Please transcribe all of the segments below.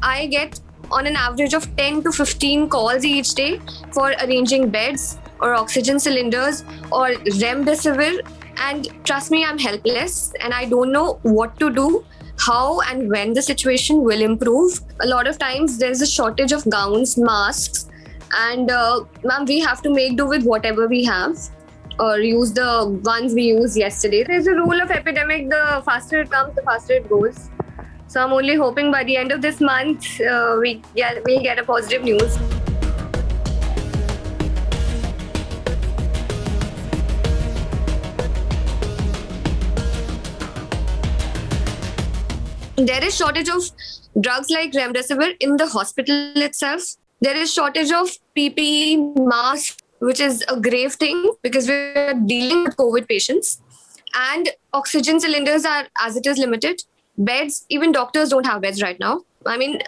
I get on an average of 10 to 15 calls each day for arranging beds or oxygen cylinders or remdesivir. And trust me, I'm helpless and I don't know what to do, how and when the situation will improve. A lot of times there's a shortage of gowns, masks, and ma'am, we have to make do with whatever we have or use the ones we used yesterday. There's a rule of epidemic, the faster it comes, the faster it goes. So I'm only hoping by the end of this month, we'll get a positive news. There is shortage of drugs like remdesivir in the hospital itself. There is shortage of PPE, masks, which is a grave thing because we're dealing with COVID patients. And oxygen cylinders are as it is limited. Beds, even doctors don't have beds right now. I mean,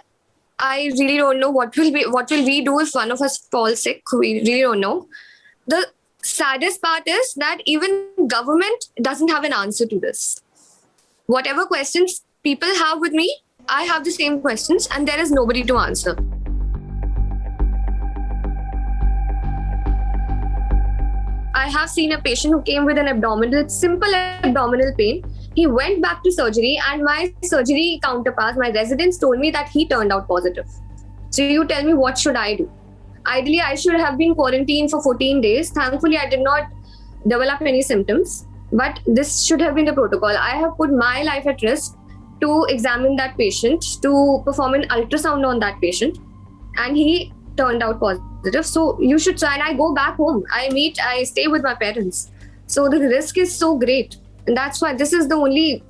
I really don't know what will we do if one of us falls sick. We really don't know. The saddest part is that even government doesn't have an answer to this. Whatever questions people have with me, I have the same questions and there is nobody to answer. I have seen a patient who came with an simple abdominal pain. He went back to surgery and my surgery counterpart, my residents told me that he turned out positive. So you tell me, what should I do? Ideally, I should have been quarantined for 14 days. Thankfully, I did not develop any symptoms, but this should have been the protocol. I have put my life at risk to examine that patient, to perform an ultrasound on that patient, and he turned out positive. So you should try, and I go back home. I stay with my parents. So the risk is so great. And that's why this is the only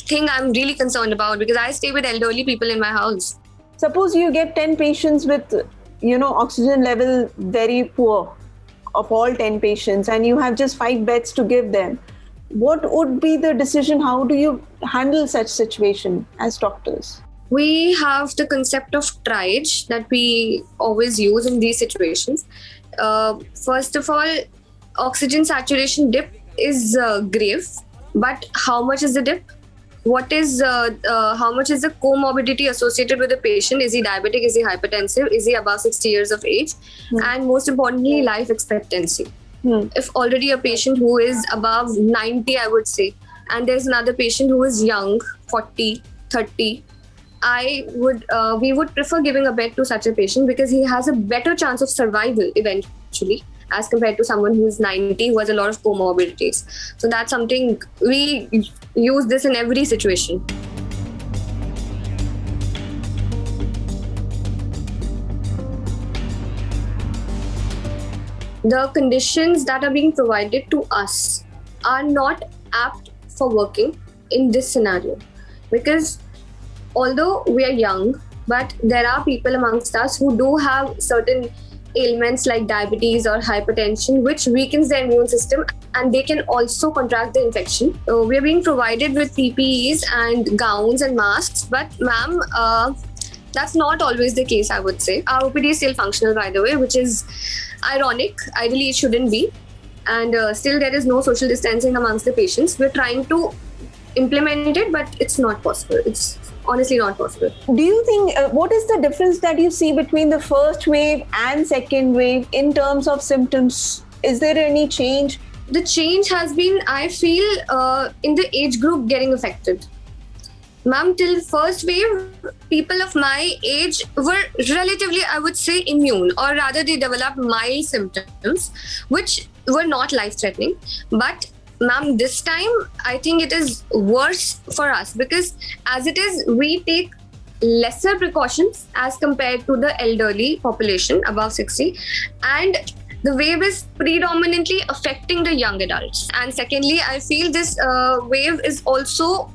thing I'm really concerned about, because I stay with elderly people in my house. Suppose you get 10 patients with, oxygen level very poor of all 10 patients and you have just 5 beds to give them. What would be the decision? How do you handle such situation as doctors? We have the concept of triage that we always use in these situations. First of all, oxygen saturation dip is grave, but how much is the dip? How much is the comorbidity associated with the patient? Is he diabetic? Is he hypertensive? Is he above 60 years of age? And most importantly, life expectancy. If already a patient who is above 90, I would say, and there's another patient who is young, 40, 30, we would prefer giving a bed to such a patient because he has a better chance of survival eventually as compared to someone who is 90 who has a lot of comorbidities. So that's something we use this in every situation. The conditions that are being provided to us are not apt for working in this scenario, because although we are young, but there are people amongst us who do have certain ailments like diabetes or hypertension, which weakens their immune system and they can also contract the infection. We are being provided with PPEs and gowns and masks, but ma'am, that's not always the case, I would say. Our OPD is still functional, by the way, which is ironic. Ideally, it shouldn't be. And still there is no social distancing amongst the patients. We're trying to implement it, but it's not possible. It's honestly not possible. Do you think, what is the difference that you see between the first wave and second wave in terms of symptoms? Is there any change? The change has been, I feel, in the age group getting affected. Ma'am, till first wave, people of my age were relatively, I would say, immune, or rather they developed mild symptoms, which were not life-threatening. But ma'am, this time, I think it is worse for us because as it is, we take lesser precautions as compared to the elderly population above 60. And the wave is predominantly affecting the young adults. And secondly, I feel this wave is also,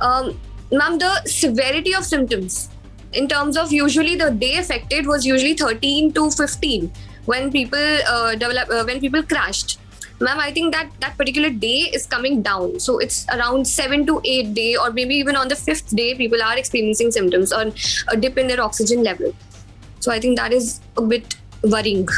ma'am, the severity of symptoms in terms of usually the day affected was usually 13 to 15 when people when people crashed. Ma'am, I think that particular day is coming down. So it's around 7 to 8 day, or maybe even on the 5th day, people are experiencing symptoms or a dip in their oxygen level. So I think that is a bit worrying.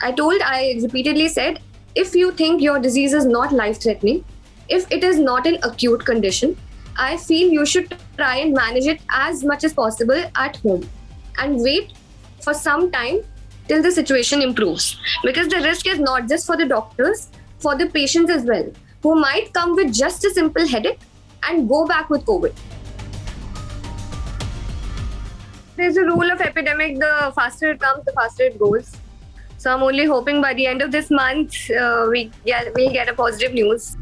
I repeatedly said, if you think your disease is not life-threatening, if it is not an acute condition, I feel you should try and manage it as much as possible at home and wait for some time till the situation improves. Because the risk is not just for the doctors, for the patients as well, who might come with just a simple headache and go back with COVID. There's a rule of epidemic, the faster it comes, the faster it goes. So I'm only hoping by the end of this month, we'll get a positive news.